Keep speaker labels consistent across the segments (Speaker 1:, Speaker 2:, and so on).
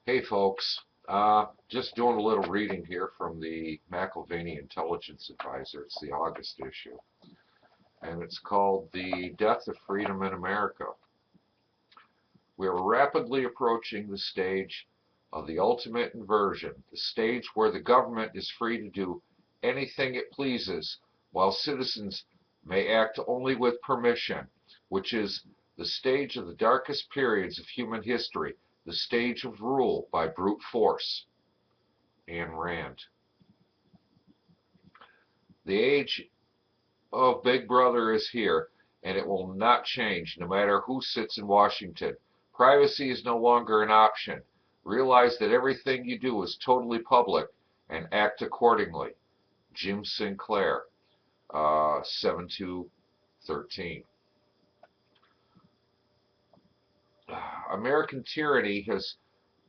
Speaker 1: Hey folks, just doing a little reading here from the McIlvaney Intelligence Advisor. It's the August issue, and it's called The Death of Freedom in America. We are rapidly approaching the stage of the ultimate inversion, the stage where the government is free to do anything it pleases, while citizens may act only with permission, which is the stage of the darkest periods of human history, the stage of rule by brute force. Ayn Rand. The age of Big Brother is here, and it will not change no matter who sits in Washington. Privacy is no longer an option. Realize that everything you do is totally public and act accordingly. Jim Sinclair, 7213. American tyranny has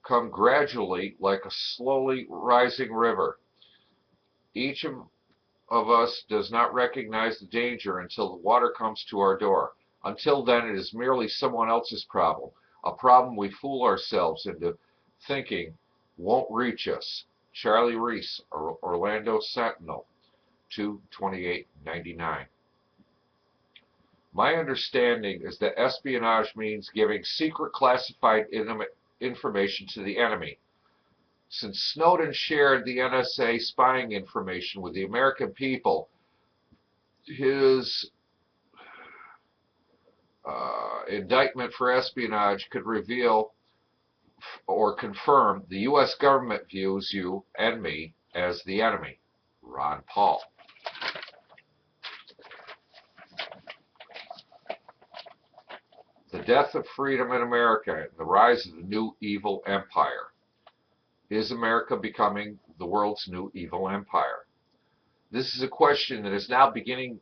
Speaker 1: come gradually like a slowly rising river. Each of us does not recognize the danger until the water comes to our door. Until then, it is merely someone else's problem, a problem we fool ourselves into thinking won't reach us. Charlie Reese, Orlando Sentinel, 2/28/99. My understanding is that espionage means giving secret classified information to the enemy. Since Snowden shared the NSA spying information with the American people, his indictment for espionage could reveal or confirm the U.S. government views you and me as the enemy. Ron Paul. The death of freedom in America and the rise of the new evil empire. Is America becoming the world's new evil empire? This is a question that is now beginning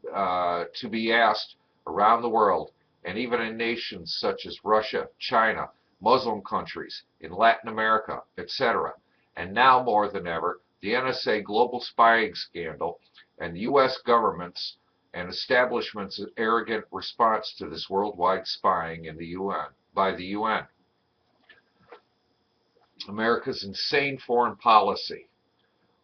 Speaker 1: to be asked around the world, and even in nations such as Russia, China, Muslim countries, in Latin America, etc. And now more than ever, the NSA global spying scandal and the U.S. government's and establishment's arrogant response to this worldwide spying in the UN, by the UN. America's insane foreign policy.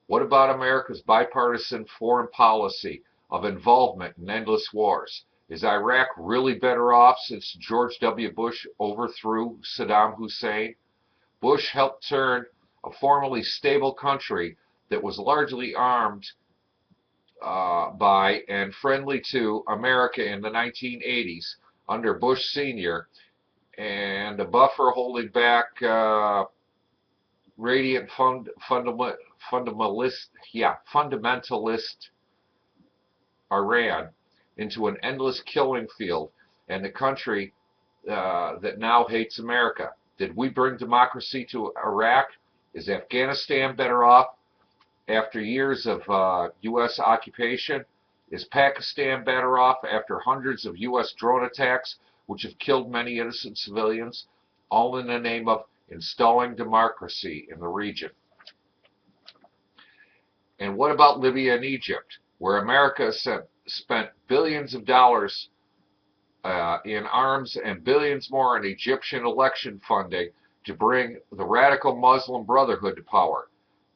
Speaker 1: What about America's bipartisan foreign policy of involvement in endless wars? Is Iraq really better off since George W. Bush overthrew Saddam Hussein? Bush helped turn a formerly stable country that was largely armed by and friendly to America in the 1980s under Bush Sr. and a buffer holding back radiant fundamentalist Iran into an endless killing field and the country that now hates America. Did we bring democracy to Iraq? Is Afghanistan better off after years of U.S. occupation? Is Pakistan better off after hundreds of U.S. drone attacks, which have killed many innocent civilians, all in the name of installing democracy in the region? And what about Libya and Egypt, where America spent billions of dollars in arms and billions more in Egyptian election funding to bring the radical Muslim Brotherhood to power?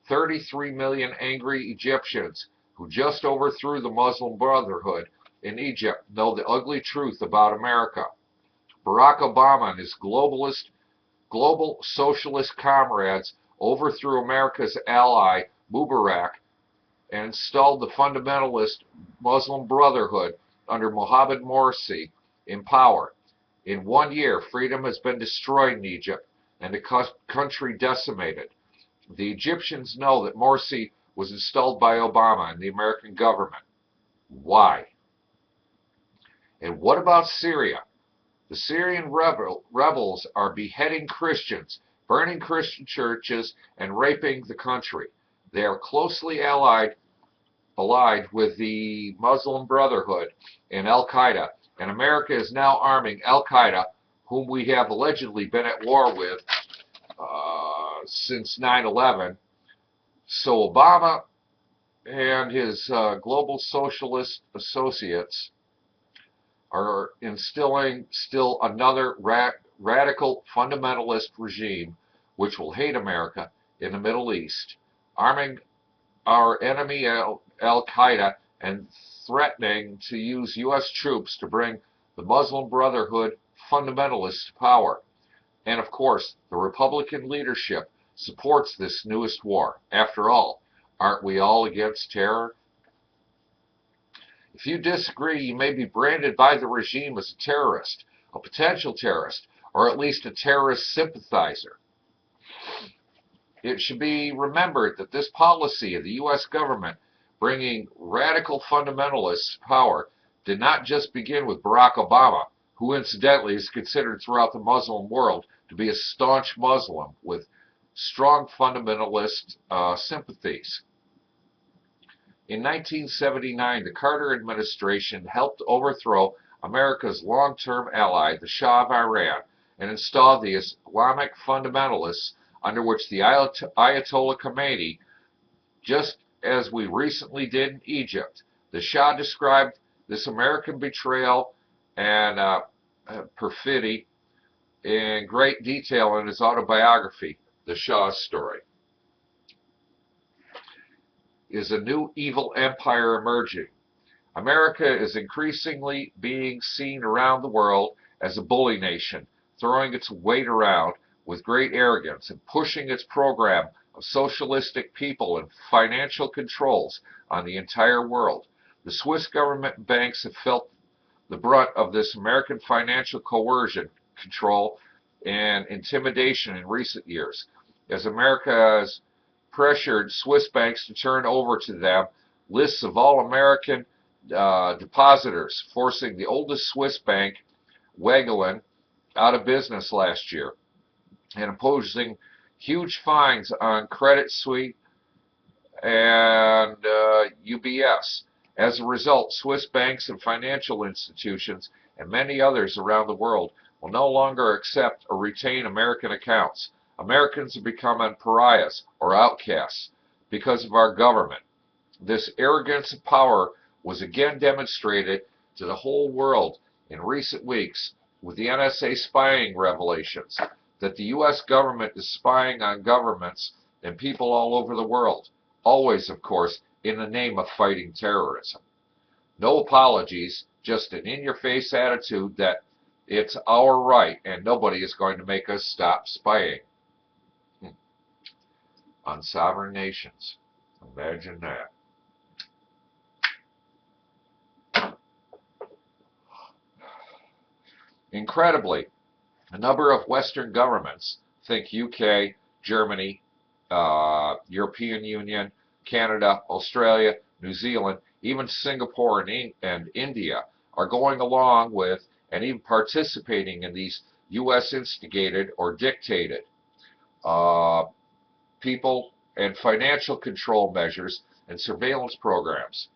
Speaker 1: 33 million angry Egyptians who just overthrew the Muslim Brotherhood in Egypt know the ugly truth about America. Barack Obama and his global socialist comrades overthrew America's ally, Mubarak, and installed the fundamentalist Muslim Brotherhood under Mohammed Morsi in power. In 1 year, freedom has been destroyed in Egypt and the country decimated. The Egyptians know that Morsi was installed by Obama and the American government. Why? And what about Syria? The Syrian rebels are beheading Christians, burning Christian churches, and raping the country. They are closely allied with the Muslim Brotherhood and Al-Qaeda, and America is now arming Al-Qaeda, whom we have allegedly been at war with since 9/11. So Obama and his global socialist associates are instilling still another radical fundamentalist regime which will hate America in the Middle East, arming our enemy Al-Qaeda and threatening to use U.S. troops to bring the Muslim Brotherhood fundamentalists to power. And of course, the Republican leadership supports this newest war. After all, aren't we all against terror? If you disagree, you may be branded by the regime as a terrorist, a potential terrorist, or at least a terrorist sympathizer. It should be remembered that this policy of the U.S. government bringing radical fundamentalists to power did not just begin with Barack Obama, who incidentally is considered throughout the Muslim world to be a staunch Muslim with strong fundamentalist sympathies. In 1979, the Carter administration helped overthrow America's long-term ally, the Shah of Iran, and install the Islamic fundamentalists under which the Ayatollah Khomeini, just as we recently did in Egypt. The Shah described this American betrayal and perfidy in great detail in his autobiography, The Shah's Story. Is a new evil empire emerging? America is increasingly being seen around the world as a bully nation, throwing its weight around with great arrogance and pushing its program of socialistic people and financial controls on the entire world. The Swiss government and banks have felt the brunt of this American financial coercion, control, and intimidation in recent years, as America has pressured Swiss banks to turn over to them lists of all American depositors, forcing the oldest Swiss bank, Wegelen, out of business last year, and imposing huge fines on Credit Suisse and UBS. As a result, Swiss banks and financial institutions and many others around the world will no longer accept or retain American accounts. Americans have become pariahs or outcasts because of our government. This arrogance of power was again demonstrated to the whole world in recent weeks with the NSA spying revelations that the U.S. government is spying on governments and people all over the world, always, of course, in the name of fighting terrorism. No apologies, just an in-your-face attitude that it's our right and nobody is going to make us stop spying on sovereign nations. Imagine that. Incredibly, a number of Western governments, think UK, Germany, European Union, Canada, Australia, New Zealand, even Singapore and India, are going along with and even participating in these U.S. instigated or dictated people and financial control measures and surveillance programs.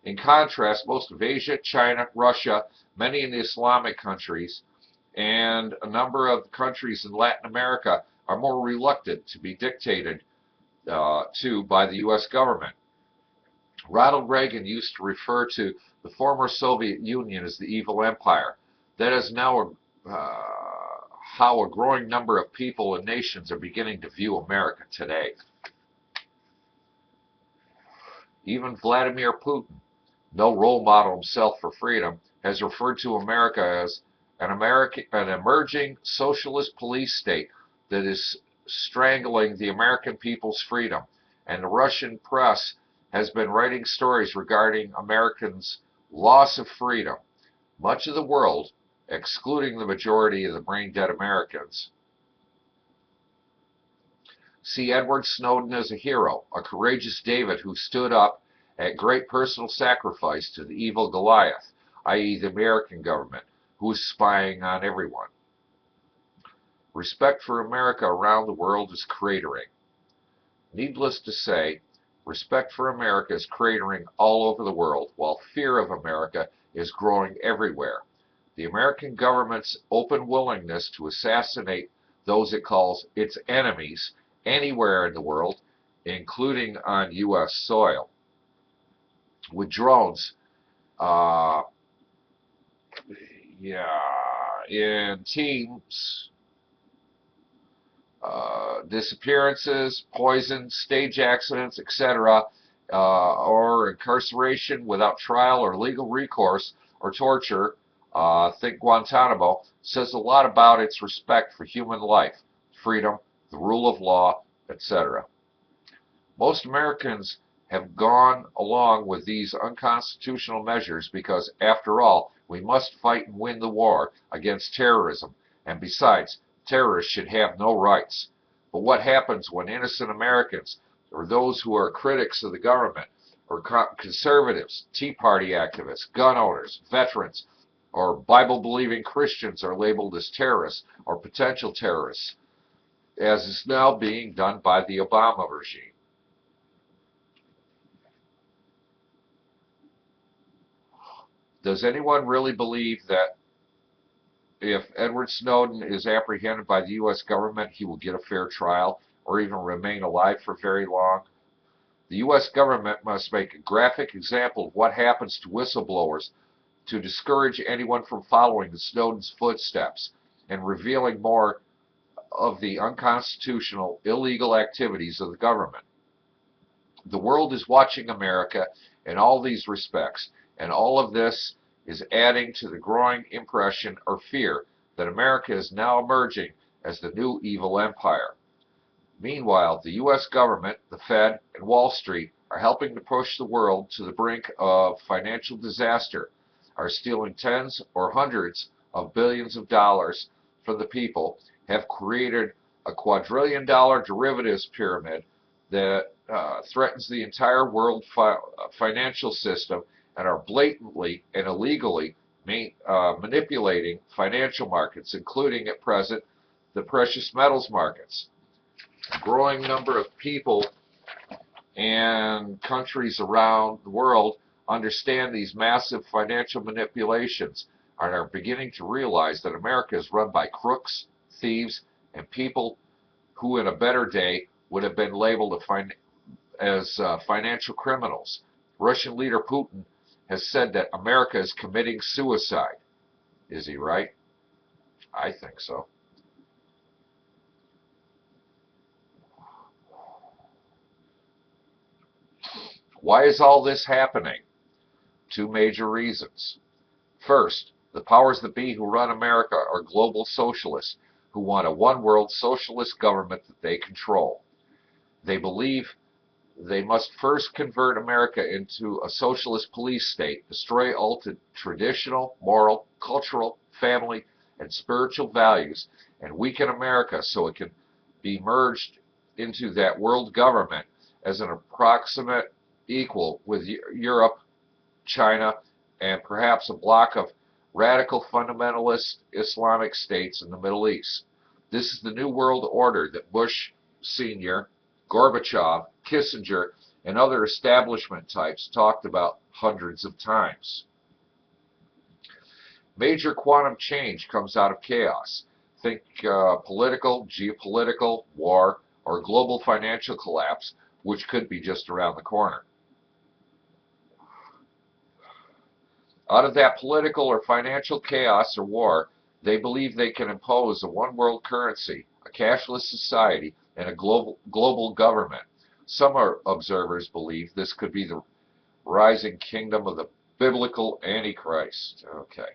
Speaker 1: In contrast, most of Asia, China, Russia, many in the Islamic countries, and a number of countries in Latin America are more reluctant to be dictated to by the U.S. government. Ronald Reagan used to refer to the former Soviet Union as the evil empire. That is now how a growing number of people and nations are beginning to view America today. Even Vladimir Putin, no role model himself for freedom, has referred to America as an emerging socialist police state that is strangling the American people's freedom. And the Russian press has been writing stories regarding Americans' loss of freedom. Much of the world, excluding the majority of the brain-dead Americans, see Edward Snowden as a hero, a courageous David who stood up at great personal sacrifice to the evil Goliath, i.e. the American government, who is spying on everyone. Respect for America around the world is cratering. Needless to say, respect for America is cratering all over the world, while fear of America is growing everywhere. The American government's open willingness to assassinate those it calls its enemies anywhere in the world, including on U.S. soil, with drones, in teams, disappearances, poison, stage accidents, etc., or incarceration without trial or legal recourse, or torture, think Guantanamo, says a lot about its respect for human life, freedom, the rule of law, etc. Most Americans have gone along with these unconstitutional measures because, after all, we must fight and win the war against terrorism, and besides, terrorists should have no rights. But what happens when innocent Americans, or those who are critics of the government, or conservatives, Tea Party activists, gun owners, veterans, or Bible-believing Christians are labeled as terrorists or potential terrorists, as is now being done by the Obama regime? Does anyone really believe that if Edward Snowden is apprehended by the U.S. government, he will get a fair trial or even remain alive for very long? The U.S. government must make a graphic example of what happens to whistleblowers to discourage anyone from following the Snowden's footsteps and revealing more of the unconstitutional, illegal activities of the government. The world is watching America in all these respects, and all of this is adding to the growing impression or fear that America is now emerging as the new evil empire. Meanwhile, the U.S. government, the Fed, and Wall Street are helping to push the world to the brink of financial disaster, are stealing tens or hundreds of billions of dollars from the people, have created a quadrillion-dollar derivatives pyramid that threatens the entire world financial system, and are blatantly and illegally manipulating financial markets, including at present the precious metals markets. A growing number of people and countries around the world understand these massive financial manipulations and are beginning to realize that America is run by crooks, thieves, and people who in a better day would have been labeled as financial criminals. Russian leader Putin has said that America is committing suicide. Is he right? I think so. Why is all this happening? Two major reasons. First, the powers that be who run America are global socialists who want a one-world socialist government that they control. They believe they must first convert America into a socialist police state, destroy all traditional, moral, cultural, family, and spiritual values, and weaken America so it can be merged into that world government as an approximate equal with Europe, China, and perhaps a bloc of radical fundamentalist Islamic states in the Middle East. This is the New World Order that Bush Sr., Gorbachev, Kissinger, and other establishment types talked about hundreds of times. Major quantum change comes out of chaos. Think political, geopolitical, war, or global financial collapse, which could be just around the corner. Out of that political or financial chaos or war, they believe they can impose a one-world currency, a cashless society, and a global government. Some observers believe this could be the rising kingdom of the biblical Antichrist. Okay.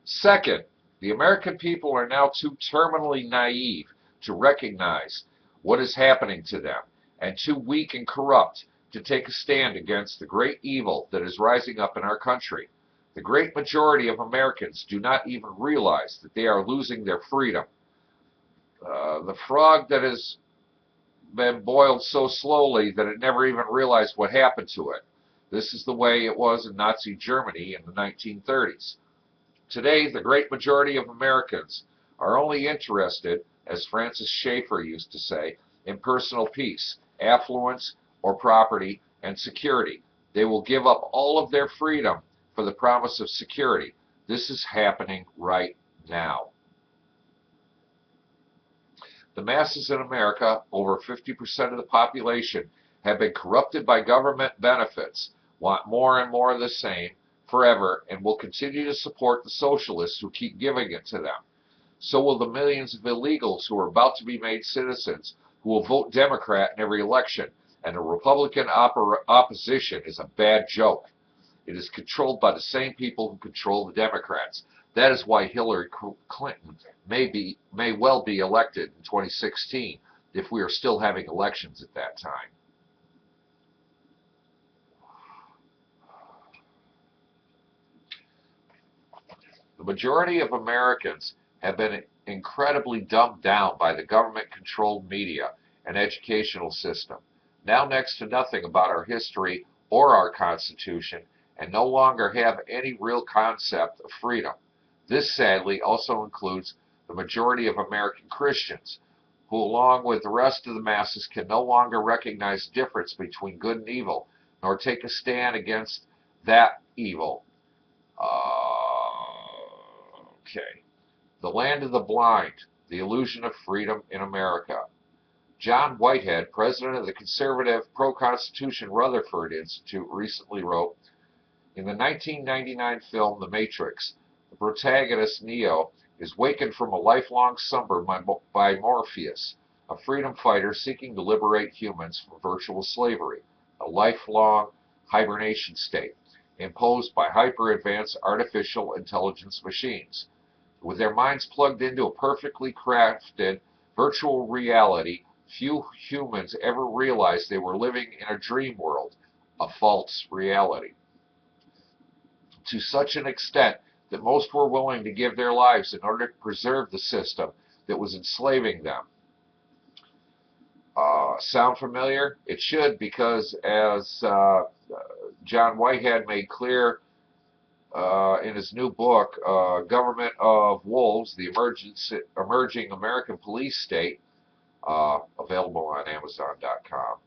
Speaker 1: Second, the American people are now too terminally naive to recognize what is happening to them, and too weak and corrupt to take a stand against the great evil that is rising up in our country. The great majority of Americans do not even realize that they are losing their freedom. The frog that has been boiled so slowly that it never even realized what happened to it. This is the way it was in Nazi Germany in the 1930s. Today, the great majority of Americans are only interested, as Francis Schaeffer used to say, in personal peace, affluence, or property and security. They will give up all of their freedom for the promise of security. This is happening right now. The masses in America, over 50% of the population, have been corrupted by government benefits, want more and more of the same forever, and will continue to support the socialists who keep giving it to them. So will the millions of illegals who are about to be made citizens, who will vote Democrat in every election, and the Republican opposition is a bad joke. It is controlled by the same people who control the Democrats. That is why Hillary Clinton may well be elected in 2016 if we are still having elections at that time. The majority of Americans have been incredibly dumbed down by the government-controlled media and educational system, now next to nothing about our history or our Constitution, and no longer have any real concept of freedom. This, sadly, also includes the majority of American Christians, who, along with the rest of the masses, can no longer recognize the difference between good and evil, nor take a stand against that evil. Okay. The Land of the Blind, The Illusion of Freedom in America. John Whitehead, president of the conservative pro-Constitution Rutherford Institute, recently wrote, in the 1999 film The Matrix, the protagonist Neo is wakened from a lifelong slumber by Morpheus, a freedom fighter seeking to liberate humans from virtual slavery, a lifelong hibernation state imposed by hyper-advanced artificial intelligence machines. With their minds plugged into a perfectly crafted virtual reality, few humans ever realized they were living in a dream world, a false reality. To such an extent that most were willing to give their lives in order to preserve the system that was enslaving them. Sound familiar? It should, because as John Whitehead made clear in his new book, Government of Wolves, the Emerging American Police State, available on Amazon.com.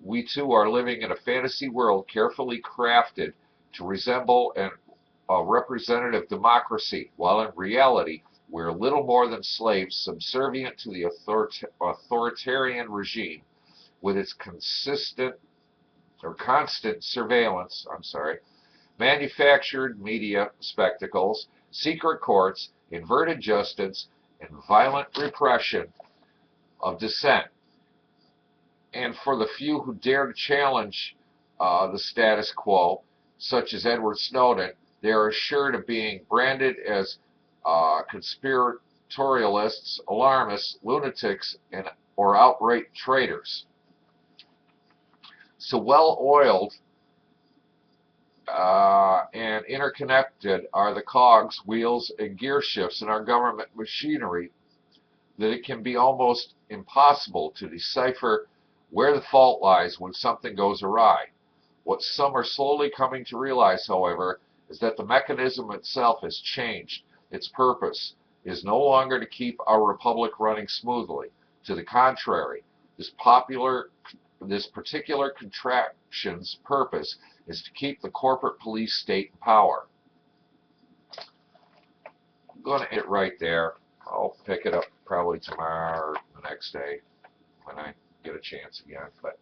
Speaker 1: We too are living in a fantasy world carefully crafted to resemble a representative democracy, while in reality we're little more than slaves subservient to the authoritarian regime with its constant surveillance, manufactured media spectacles, secret courts, inverted justice, and violent repression of dissent. And for the few who dare to challenge the status quo, such as Edward Snowden, they are assured of being branded as conspiratorialists, alarmists, lunatics, or outright traitors. So well-oiled and interconnected are the cogs, wheels, and gear shifts in our government machinery that it can be almost impossible to decipher where the fault lies when something goes awry. What some are slowly coming to realize, however, is that the mechanism itself has changed. Its purpose is no longer to keep our republic running smoothly. To the contrary, this particular contraption's purpose is to keep the corporate police state in power. I'm going to hit right there. I'll pick it up probably tomorrow or the next day when I get a chance again. But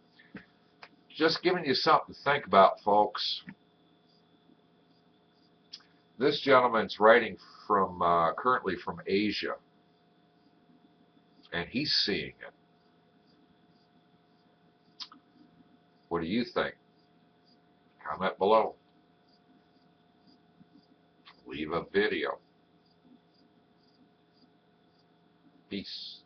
Speaker 1: just giving you something to think about, folks. This gentleman's writing from currently from Asia, and he's seeing it. What do you think? Comment below. Leave a video. Peace.